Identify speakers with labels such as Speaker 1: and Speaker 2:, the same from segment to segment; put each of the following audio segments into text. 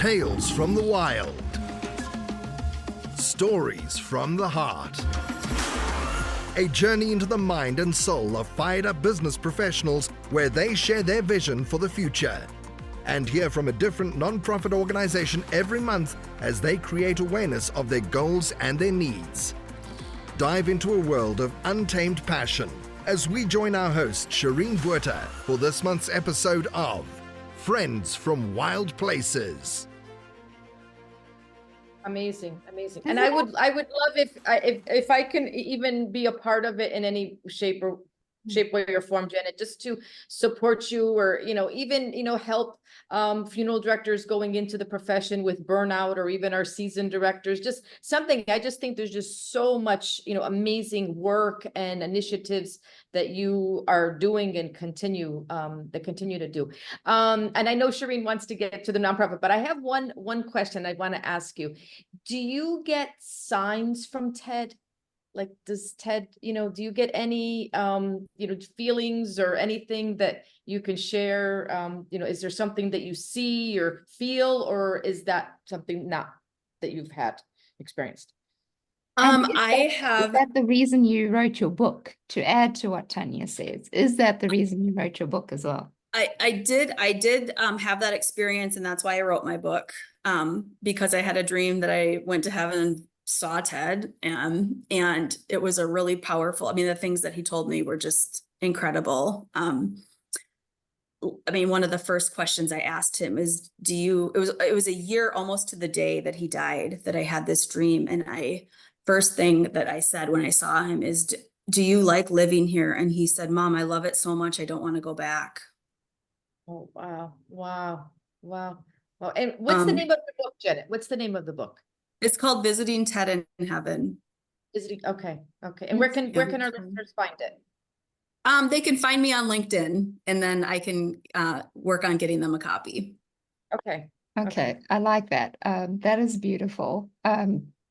Speaker 1: Tales from the wild. Stories from the heart. A journey into the mind and soul of fired-up business professionals where they share their vision for the future. And hear from a different non-profit organization every month as they create awareness of their goals and their needs. Dive into a world of untamed passion as we join our host, Shireen for this month's episode of Friends from Wild Places.
Speaker 2: Amazing. And I would love if I can even be a part of it in any shape, way, or form, Janet, just to support you, or even help funeral directors going into the profession with burnout, or even our seasoned directors. Just something. I just think there's just so much amazing work and initiatives that you are doing and continue to do. And I know Shireen wants to get to the nonprofit, but I have one question I want to ask you. Do you get signs from Ted? Like, does Ted, do you get any, feelings or anything that you can share? Is there something that you see or feel, or is that something not that you've had experienced?
Speaker 3: Is that the reason you wrote your book, to add to what Tanya says? Is that the reason you wrote your book as well?
Speaker 4: I did have that experience, and that's why I wrote my book, because I had a dream that I went to heaven and saw Ted, and it was a really powerful, the things that he told me were just incredible. One of the first questions I asked him is, it was a year almost to the day that he died that I had this dream. And first thing that I said when I saw him is, do you like living here? And he said, Mom, I love it so much, I don't want to go back.
Speaker 2: Oh, wow. And what's the name of the book, Janet? What's the name of the book?
Speaker 4: It's called Visiting Ted in Heaven.
Speaker 2: Okay. And where can our listeners find it?
Speaker 4: They can find me on LinkedIn, and then I can work on getting them a copy.
Speaker 3: Okay. I like that. That is beautiful.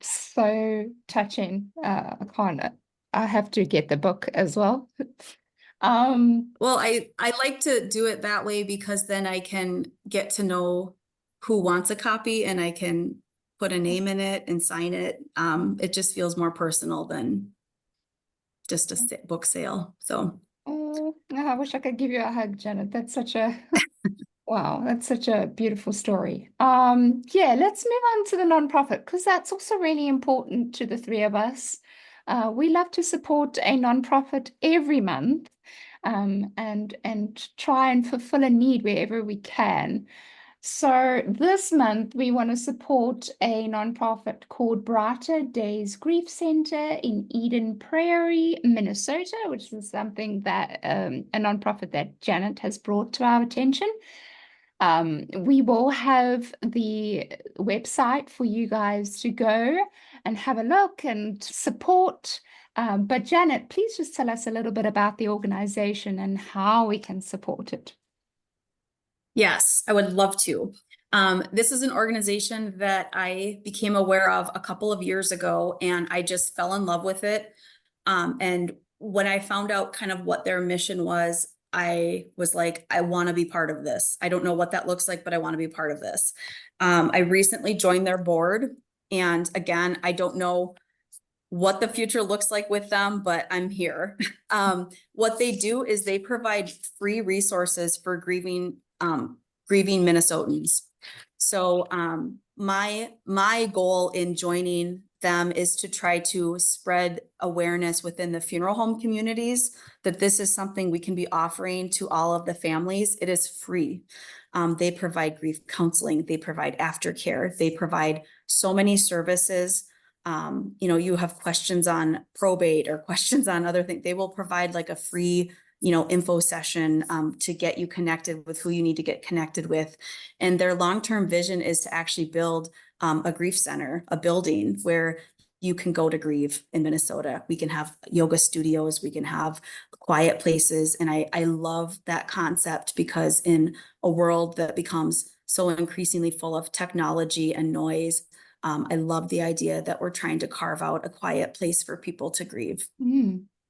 Speaker 3: So touching. I have to get the book as well.
Speaker 4: Well, I like to do it that way because then I can get to know who wants a copy, and I can put a name in it and sign it. It just feels more personal than just a book sale. So
Speaker 3: I wish I could give you a hug, Janet. That's such a wow, that's such a beautiful story. Let's move on to the nonprofit, because that's also really important to the three of us. We love to support a nonprofit every month, and try and fulfill a need wherever we can. So this month, we want to support a nonprofit called Brighter Days Grief Center in Eden Prairie, Minnesota, which is something that a nonprofit that Janet has brought to our attention. We will have the website for you guys to go and have a look and support. But Janet, please just tell us a little bit about the organization and how we can support it.
Speaker 4: Yes, I would love to. This is an organization that I became aware of a couple of years ago, and I just fell in love with it. And when I found out kind of what their mission was, I was like, I want to be part of this. I don't know what that looks like, but I want to be part of this. I recently joined their board, and again, I don't know what the future looks like with them, but I'm here. What they do is they provide free resources for grieving Minnesotans. So my goal in joining them is to try to spread awareness within the funeral home communities that this is something we can be offering to all of the families. It is free. They provide grief counseling. They provide aftercare. They provide so many services. You have questions on probate or questions on other things. They will provide like a free info session to get you connected with who you need to get connected with. And their long-term vision is to actually build a grief center, a building where you can go to grieve in Minnesota. We can have yoga studios, we can have quiet places. And I love that concept, because in a world that becomes so increasingly full of technology and noise, I love the idea that we're trying to carve out a quiet place for people to grieve.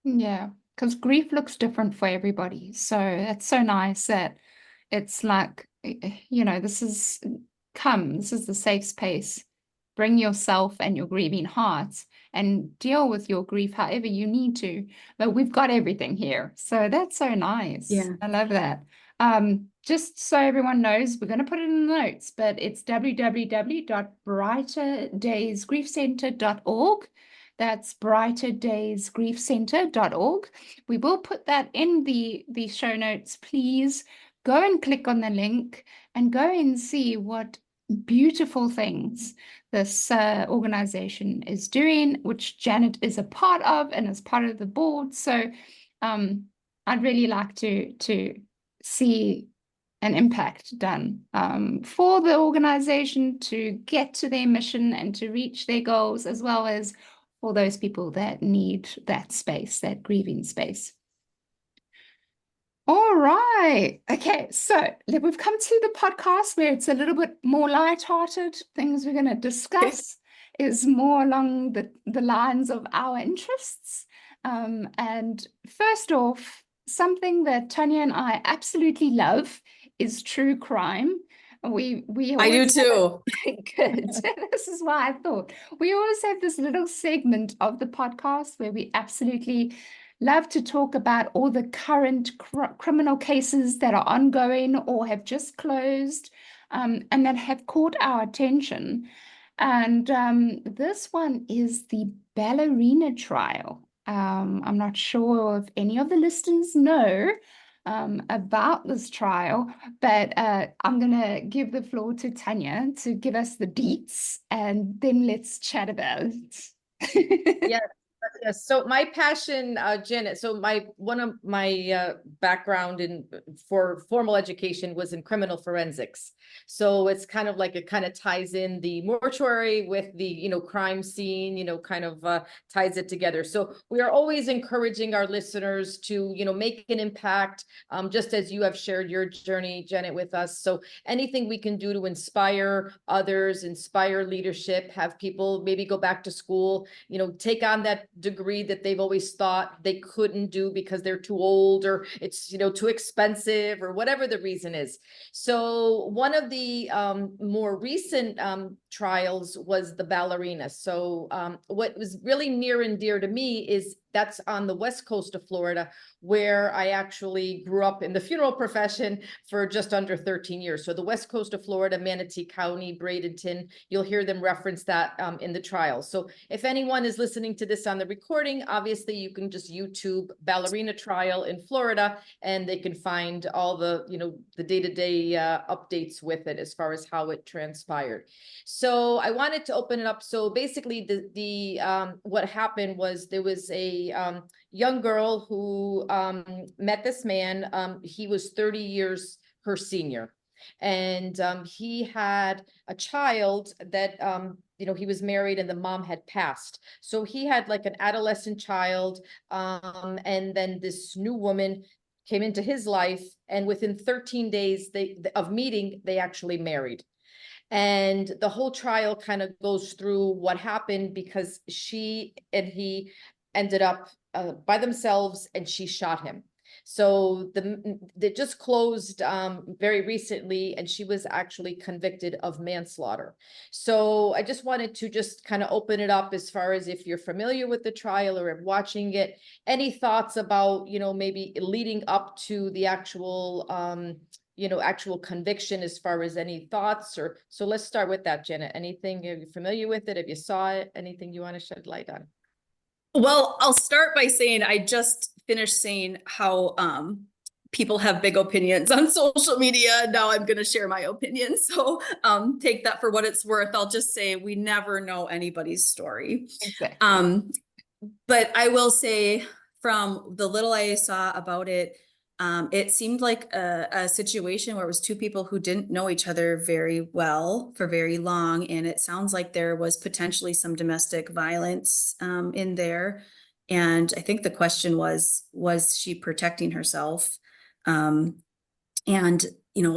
Speaker 3: Yeah. Because grief looks different for everybody. So it's so nice that it's like, this is come. This is the safe space. Bring yourself and your grieving hearts and deal with your grief however you need to. But we've got everything here. So that's so nice.
Speaker 4: Yeah.
Speaker 3: I love that. Just so everyone knows, we're going to put it in the notes, but it's www.brighterdaysgriefcenter.org. That's brighterdaysgriefcenter.org. We will put that in the show notes. Please go and click on the link and go and see what beautiful things this organization is doing, which Janet is a part of and is part of the board. So I'd really like to see an impact done for the organization to get to their mission and to reach their goals, as well as for those people that need that space, that grieving space. All right. Okay. So we've come to the podcast where it's a little bit more lighthearted. Things we're going to discuss is more along the lines of our interests. And first off, something that Tanya and I absolutely love is true crime. I do
Speaker 4: too.
Speaker 3: Good. This is why I thought we always have this little segment of the podcast where we absolutely love to talk about all the current criminal cases that are ongoing or have just closed, and that have caught our attention. And this one is the Ballerina trial. I'm not sure if any of the listeners know about this trial, but I'm going to give the floor to Tanya to give us the deets, and then let's chat about it.
Speaker 2: Yeah. Yes. So my passion, Janet, so one of my background for formal education was in criminal forensics. So it's kind of like it kind of ties in the mortuary with the, crime scene, kind of ties it together. So we are always encouraging our listeners to, make an impact, just as you have shared your journey, Janet, with us. So anything we can do to inspire others, inspire leadership, have people maybe go back to school, take on that degree that they've always thought they couldn't do because they're too old, or it's too expensive, or whatever the reason is. So one of the more recent trials was the Ballerina. So what was really near and dear to me is that's on the west coast of Florida, where I actually grew up in the funeral profession for just under 13 years. So the west coast of Florida, Manatee County, Bradenton, you'll hear them reference that in the trial. So if anyone is listening to this on the recording, obviously you can just YouTube Ballerina trial in Florida, and they can find all the, the day-to-day updates with it as far as how it transpired. So I wanted to open it up. So basically what happened was there was a young girl who met this man. He was 30 years her senior, and he had a child that he was married, and the mom had passed. So he had like an adolescent child, and then this new woman came into his life, and within 13 days of meeting, they actually married. And the whole trial kind of goes through what happened, because she and he ended up by themselves, and she shot him. So they just closed very recently, and she was actually convicted of manslaughter. So I just wanted to just kind of open it up as far as if you're familiar with the trial or watching it, any thoughts about, maybe leading up to the actual actual conviction, as far as any thoughts. Or so let's start with that, Janet. Anything, are you familiar with it? If you saw it, anything you want to shed light on?
Speaker 4: Well, I'll start by saying I just finished saying how people have big opinions on social media. Now I'm going to share my opinion. So take that for what it's worth. I'll just say we never know anybody's story.
Speaker 3: Exactly.
Speaker 4: But I will say, from the little I saw about it, it seemed like a situation where it was two people who didn't know each other very well for very long. And it sounds like there was potentially some domestic violence in there. And I think the question was she protecting herself? And,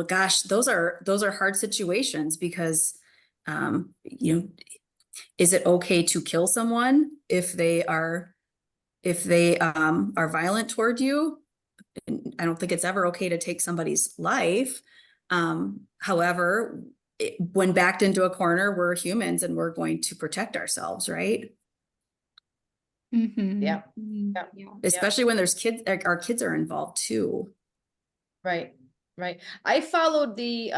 Speaker 4: gosh, those are hard situations, because, is it okay to kill someone if they are violent toward you? I don't think it's ever okay to take somebody's life. However, when backed into a corner, we're humans and we're going to protect ourselves, right?
Speaker 3: Mm-hmm.
Speaker 2: Yeah.
Speaker 3: Mm,
Speaker 2: Yeah.
Speaker 3: yeah.
Speaker 4: Especially when there's kids, like our kids are involved too.
Speaker 2: Right. Right. I followed the,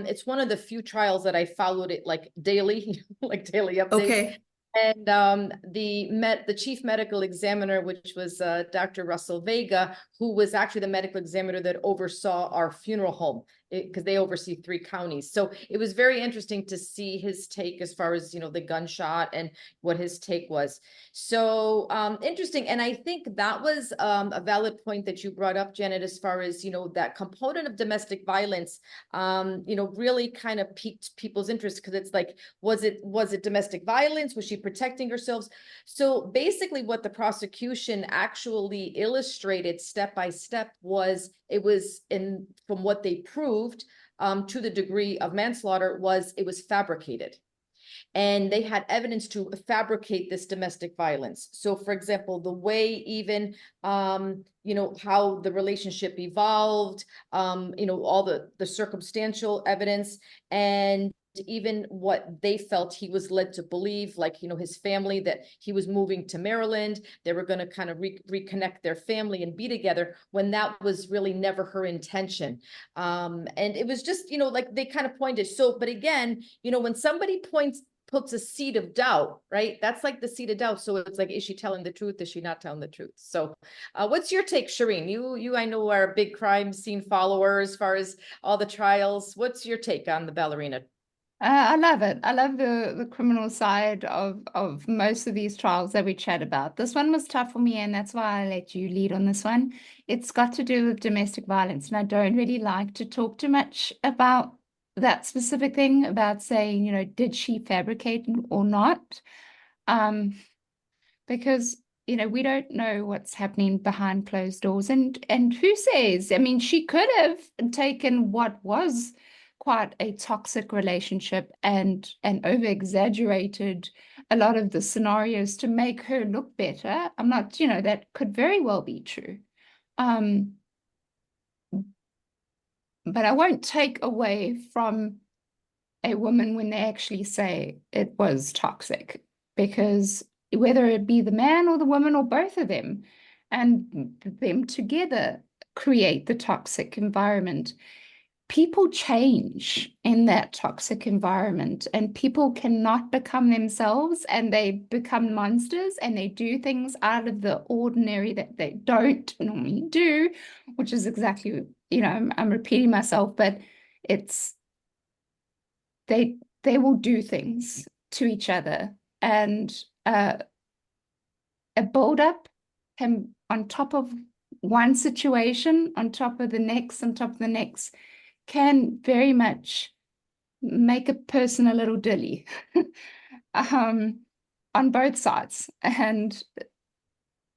Speaker 2: it's one of the few trials that I followed it like daily, like daily updates.
Speaker 4: Okay.
Speaker 2: And the chief medical examiner, which was Dr. Russell Vega, who was actually the medical examiner that oversaw our funeral home, because they oversee 3 counties. So it was very interesting to see his take as far as, the gunshot and what his take was. So interesting. And I think that was a valid point that you brought up, Janet, as far as, that component of domestic violence, really kind of piqued people's interest, because it's like, was it domestic violence? Was she protecting herself? So basically what the prosecution actually illustrated step by step was, from what they proved to the degree of manslaughter, was it was fabricated. And they had evidence to fabricate this domestic violence. So for example, the way even, how the relationship evolved, all the circumstantial evidence, and even what they felt he was led to believe, like, his family, that he was moving to Maryland, they were going to kind of reconnect their family and be together, when that was really never her intention. And it was just, like they kind of pointed. So, but again, when somebody puts a seed of doubt, right? That's like the seed of doubt. So it's like, is she telling the truth? Is she not telling the truth? So what's your take, Shireen? You, I know, are a big crime scene follower as far as all the trials. What's your take on the Ballerina?
Speaker 3: I love it. I love the criminal side of most of these trials that we chat about. This one was tough for me, and that's why I let you lead on this one. It's got to do with domestic violence, and I don't really like to talk too much about that specific thing, about saying, did she fabricate or not? Because we don't know what's happening behind closed doors, and who says? I mean, she could have taken what was quite a toxic relationship and over exaggerated a lot of the scenarios to make her look better. I'm not, that could very well be true. But I won't take away from a woman when they actually say it was toxic, because whether it be the man or the woman or both of them, and them together create the toxic environment, people change in that toxic environment, and people cannot become themselves, and they become monsters, and they do things out of the ordinary that they don't normally do, which is exactly, I'm repeating myself, but it's they will do things to each other, and a build-up can, on top of one situation, on top of the next, on top of the next, can very much make a person a little dilly on both sides, and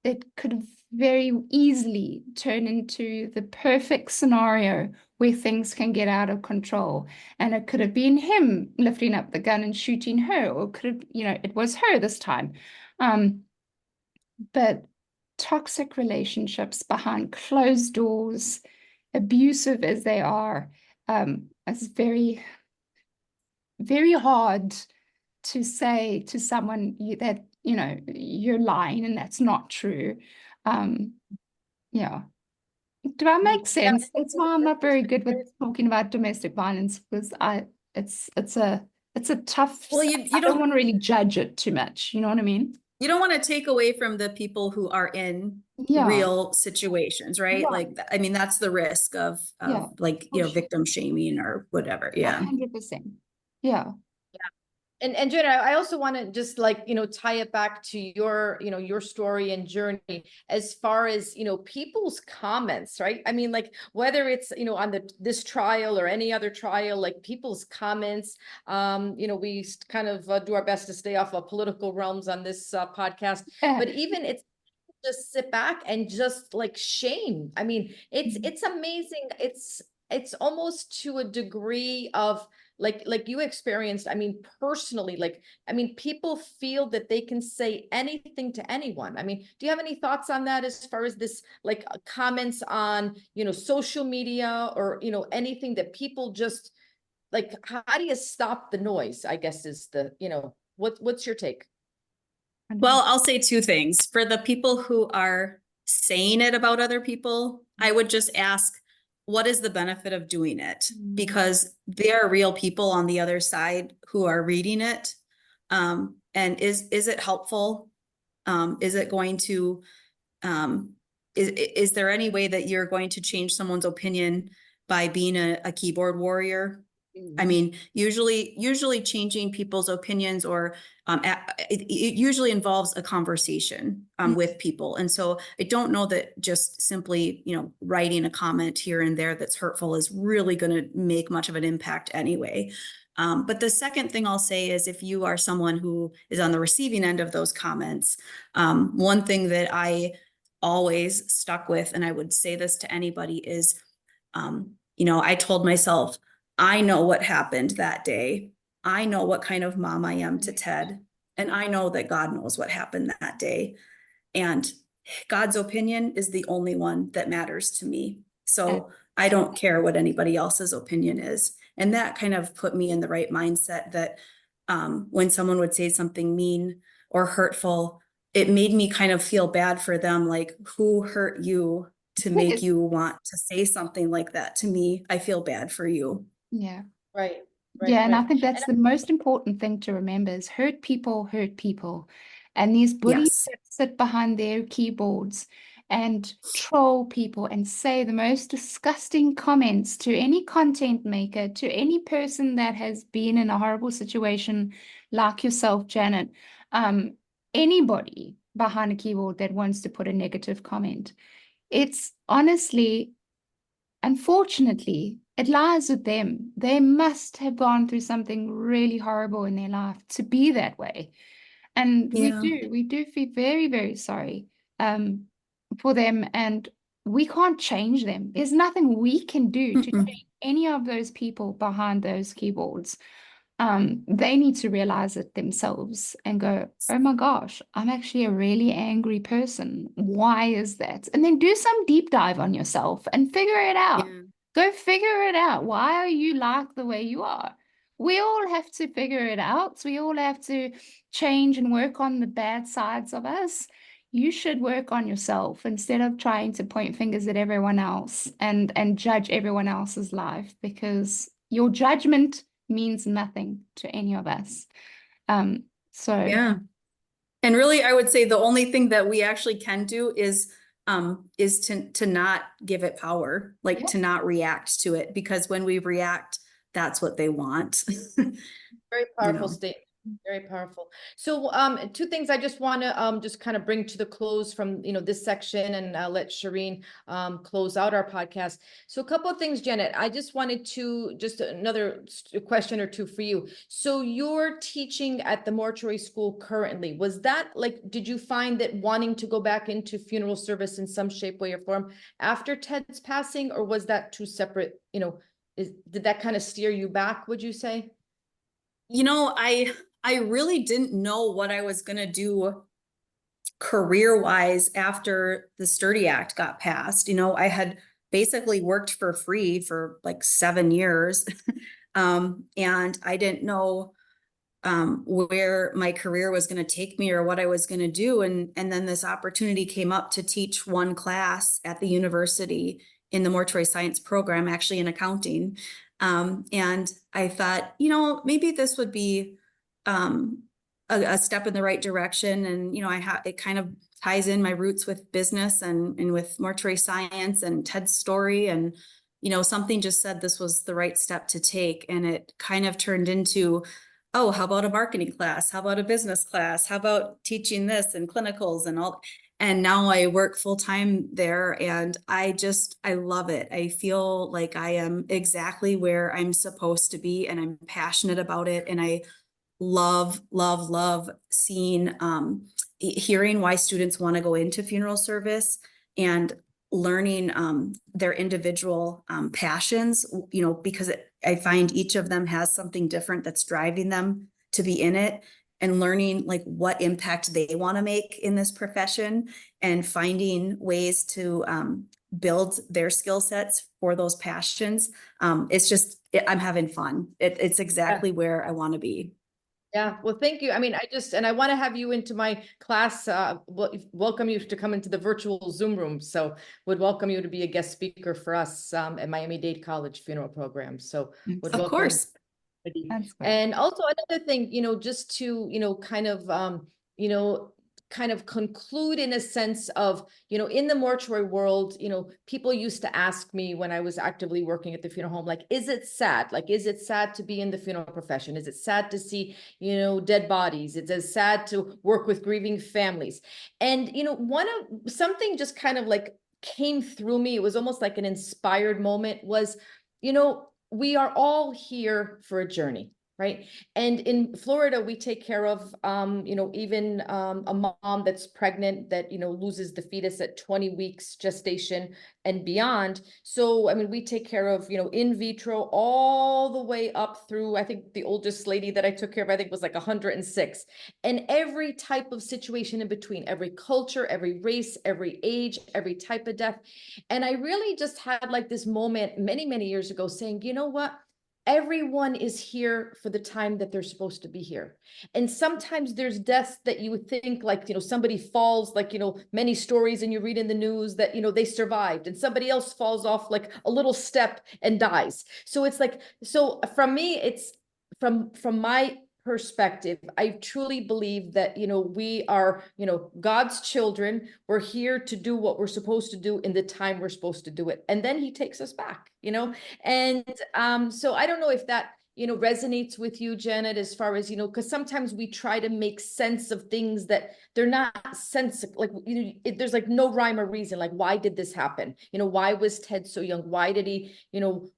Speaker 3: it could very easily turn into the perfect scenario where things can get out of control. And it could have been him lifting up the gun and shooting her, or could have, it was her this time. But toxic relationships behind closed doors, abusive as they are, it's very, very hard to say to someone that, you're lying and that's not true. Yeah. Do I make sense? That's why I'm not very good with talking about domestic violence, because it's a tough,
Speaker 4: Well,
Speaker 3: I don't want to really judge it too much. You know what I mean?
Speaker 4: you don't want to take away from the people who are in
Speaker 3: Yeah.
Speaker 4: real situations, right?
Speaker 3: Yeah.
Speaker 4: Like, I mean, that's the risk of
Speaker 3: Yeah,
Speaker 4: like,
Speaker 3: for sure.
Speaker 4: victim shaming or whatever. Yeah.
Speaker 3: 100%. Yeah.
Speaker 2: And Jenna, I also want to just tie it back to your story and journey as far as, people's comments, right? I mean, like whether it's, on this trial or any other trial, like people's comments, we kind of do our best to stay off of political realms on this podcast, but even it's just sit back and just like shame. I mean, it's amazing. It's almost to a degree of like you experienced. I mean, personally, people feel that they can say anything to anyone. I mean, do you have any thoughts on that as far as this, like comments on, social media, or, anything that people just like, how do you stop the noise, I guess is the, what's your take?
Speaker 4: Well, I'll say two things. For the people who are saying it about other people, I would just ask, what is the benefit of doing it? Because there are real people on the other side who are reading it. And is it helpful? Is it going to, is there any way that you're going to change someone's opinion by being a keyboard warrior? I mean, usually changing people's opinions or it usually involves a conversation with people. And so I don't know that just simply, writing a comment here and there that's hurtful is really going to make much of an impact anyway. But the second thing I'll say is if you are someone who is on the receiving end of those comments, one thing that I always stuck with, and I would say this to anybody, is, I told myself, I know what happened that day. I know what kind of mom I am to Ted. And I know that God knows what happened that day. And God's opinion is the only one that matters to me. So I don't care what anybody else's opinion is. And that kind of put me in the right mindset that when someone would say something mean or hurtful, it made me kind of feel bad for them. Like, who hurt you to make you want to say something like that to me? I feel bad for you.
Speaker 3: Yeah.
Speaker 2: Right.
Speaker 3: Yeah, and I think that's the most important thing to remember is hurt people hurt people. And these bullies
Speaker 4: Yes.
Speaker 3: that sit behind their keyboards and troll people and say the most disgusting comments to any content maker, to any person that has been in a horrible situation like yourself, Janet, anybody behind a keyboard that wants to put a negative comment. It's honestly, unfortunately, it lies with them. They must have gone through something really horrible in their life to be that way. And we do feel very, very sorry for them. And we can't change them. There's nothing we can do to change any of those people behind those keyboards. They need to realize it themselves and go, oh my gosh, I'm actually a really angry person. Why is that? And then do some deep dive on yourself and figure it out.
Speaker 4: Yeah.
Speaker 3: Go figure it out. Why are you like the way you are? We all have to figure it out. We all have to change and work on the bad sides of us. You should work on yourself instead of trying to point fingers at everyone else and judge everyone else's life, because your judgment means nothing to any of us.
Speaker 4: Yeah. And really, I would say the only thing that we actually can do is to not give it power, like to not react to it, because when we react, that's what they want.
Speaker 2: Very powerful statement. Very powerful. So two things I just want to just kind of bring to the close from this section, and let Shireen close out our podcast. So a couple of things, Janet, I just wanted to just another question or two for you. So you're teaching at the mortuary school currently. Was that did you find that wanting to go back into funeral service in some shape, way, or form after Ted's passing, or was that two separate, did that kind of steer you back, would you say?
Speaker 4: I really didn't know what I was going to do career-wise after the Sturdy Act got passed. I had basically worked for free for like 7 years. And I didn't know where my career was going to take me or what I was going to do. And then this opportunity came up to teach one class at the university in the mortuary science program, actually in accounting. And I thought, maybe this would be a step in the right direction. And, it kind of ties in my roots with business and with mortuary science and Ted's story. And, something just said this was the right step to take. And it kind of turned into, oh, how about a marketing class? How about a business class? How about teaching this and clinicals and all? And now I work full time there, and I love it. I feel like I am exactly where I'm supposed to be, and I'm passionate about it. And I love seeing, hearing why students want to go into funeral service and learning their individual passions, because I find each of them has something different that's driving them to be in it, and learning what impact they want to make in this profession and finding ways to build their skill sets for those passions. I'm having fun. It's exactly where I want to be.
Speaker 2: Yeah, well, thank you. I mean, and I want to have you into my class, welcome you to come into the virtual Zoom room. So would welcome you to be a guest speaker for us at Miami-Dade College funeral program. So would
Speaker 4: Of
Speaker 2: welcome
Speaker 4: course.
Speaker 2: you.
Speaker 3: That's great.
Speaker 2: And also another thing, just to, you know, kind of conclude in a sense of, in the mortuary world, people used to ask me when I was actively working at the funeral home, like, is it sad? Like, is it sad to be in the funeral profession? Is it sad to see, dead bodies? It's sad to work with grieving families. And, something just kind of like came through me. It was almost like an inspired moment was, we are all here for a journey, right? And in Florida, we take care of, even a mom that's pregnant that, loses the fetus at 20 weeks gestation and beyond. So, I mean, we take care of, in vitro all the way up through, I think the oldest lady that I took care of, I think was like 106. And every type of situation in between, every culture, every race, every age, every type of death. And I really just had like this moment many, many years ago saying, you know what? Everyone is here for the time that they're supposed to be here. And sometimes there's deaths that you would think like, somebody falls, like, many stories and you read in the news that, they survived and somebody else falls off like a little step and dies. So it's like, so from me, it's from my perspective, I truly believe that, we are, God's children. We're here to do what we're supposed to do in the time we're supposed to do it. And then he takes us back, and so I don't know if that, resonates with you, Janet, as far as, because sometimes we try to make sense of things that they're not sense, like, there's like no rhyme or reason. Like, why did this happen? Why was Ted so young? Why did he,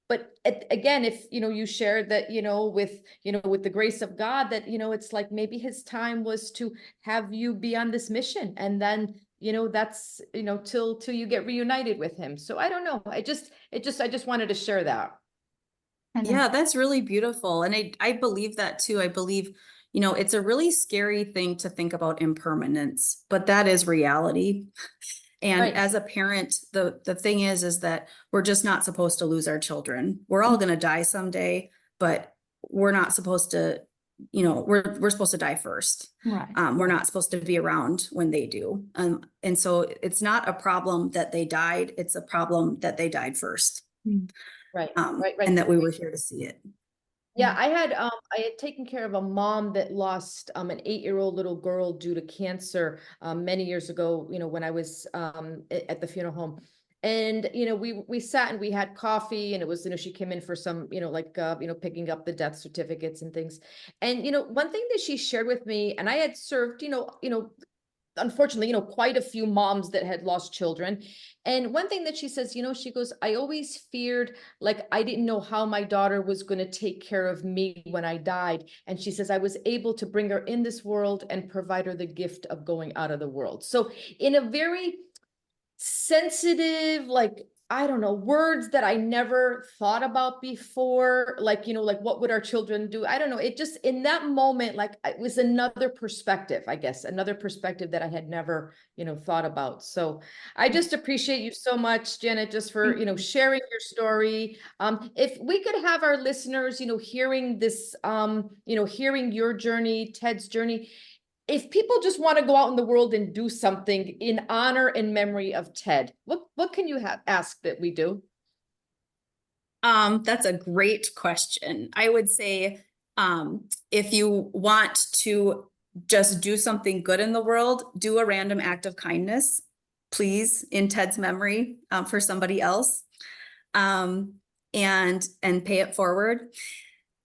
Speaker 2: but again, if, you shared that, with the grace of God, that, it's like maybe his time was to have you be on this mission. And then, that's, till you get reunited with him. So I don't know. I just wanted to share that.
Speaker 4: Yeah, that's really beautiful. And I believe that too. I believe, it's a really scary thing to think about impermanence, but that is reality. And
Speaker 2: Right.
Speaker 4: as a parent, the thing is that we're just not supposed to lose our children. We're all going to die someday, but we're not supposed to, we're supposed to die first.
Speaker 3: Right.
Speaker 4: We're not supposed to be around when they do. And so it's not a problem that they died. It's a problem that they died first.
Speaker 2: Right.
Speaker 4: And that we were here to see it.
Speaker 2: Yeah, I had taken care of a mom that lost an 8-year-old little girl due to cancer many years ago, when I was at the funeral home. And, we sat and we had coffee, and it was, she came in for some, picking up the death certificates and things. And, one thing that she shared with me, and I had served, unfortunately, quite a few moms that had lost children. And one thing that she says, she goes, I always feared, like, I didn't know how my daughter was going to take care of me when I died. And she says, I was able to bring her in this world and provide her the gift of going out of the world. So in a very sensitive, like, I don't know, words that I never thought about before, like, like, what would our children do? I don't know. It just, in that moment, like, it was another perspective, I guess, another perspective that I had never, thought about. So I just appreciate you so much, Janet, just for, sharing your story. If we could have our listeners, hearing this, hearing your journey, Ted's journey, if people just want to go out in the world and do something in honor and memory of Ted, what can you ask that we do?
Speaker 4: That's a great question. I would say, if you want to just do something good in the world, do a random act of kindness, please, in Ted's memory, for somebody else, and pay it forward.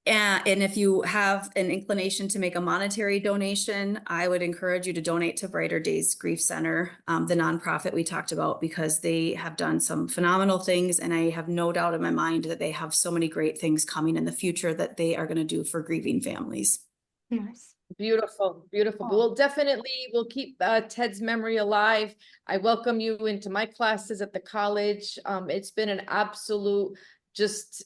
Speaker 4: And if you have an inclination to make a monetary donation, I would encourage you to donate to Brighter Days Grief Center, the nonprofit we talked about, because they have done some phenomenal things. And I have no doubt in my mind that they have so many great things coming in the future that they are going to do for grieving families.
Speaker 3: Nice.
Speaker 2: Beautiful, beautiful.
Speaker 3: Oh.
Speaker 2: We'll keep Ted's memory alive. I welcome you into my classes at the college. It's been an absolute just,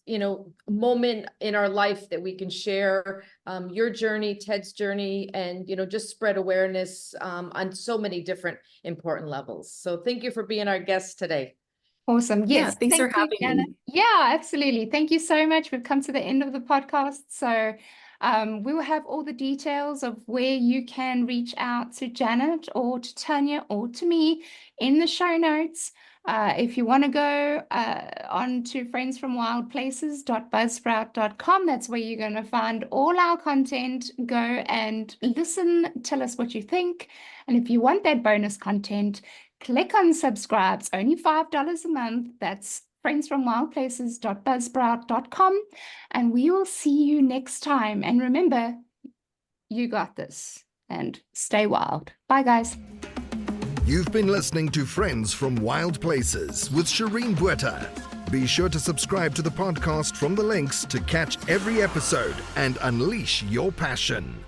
Speaker 2: moment in our life that we can share your journey, Ted's journey, and, just spread awareness on so many different important levels. So thank you for being our guest today.
Speaker 3: Awesome.
Speaker 4: Yeah,
Speaker 3: Yes.
Speaker 4: thanks for
Speaker 3: Thank you,
Speaker 4: having
Speaker 3: Janet.
Speaker 4: me.
Speaker 3: Yeah, absolutely. Thank you so much. We've come to the end of the podcast. So we will have all the details of where you can reach out to Janet or to Tanya or to me in the show notes. If you want to go on to friendsfromwildplaces.buzzsprout.com, that's where you're going to find all our content. Go and listen, tell us what you think. And if you want that bonus content, click on subscribe. It's only $5 a month. That's friendsfromwildplaces.buzzsprout.com. And we will see you next time. And remember, you got this. And stay wild. Bye, guys.
Speaker 1: You've been listening to Friends from Wild Places with Shireen Bueta. Be sure to subscribe to the podcast from the links to catch every episode and unleash your passion.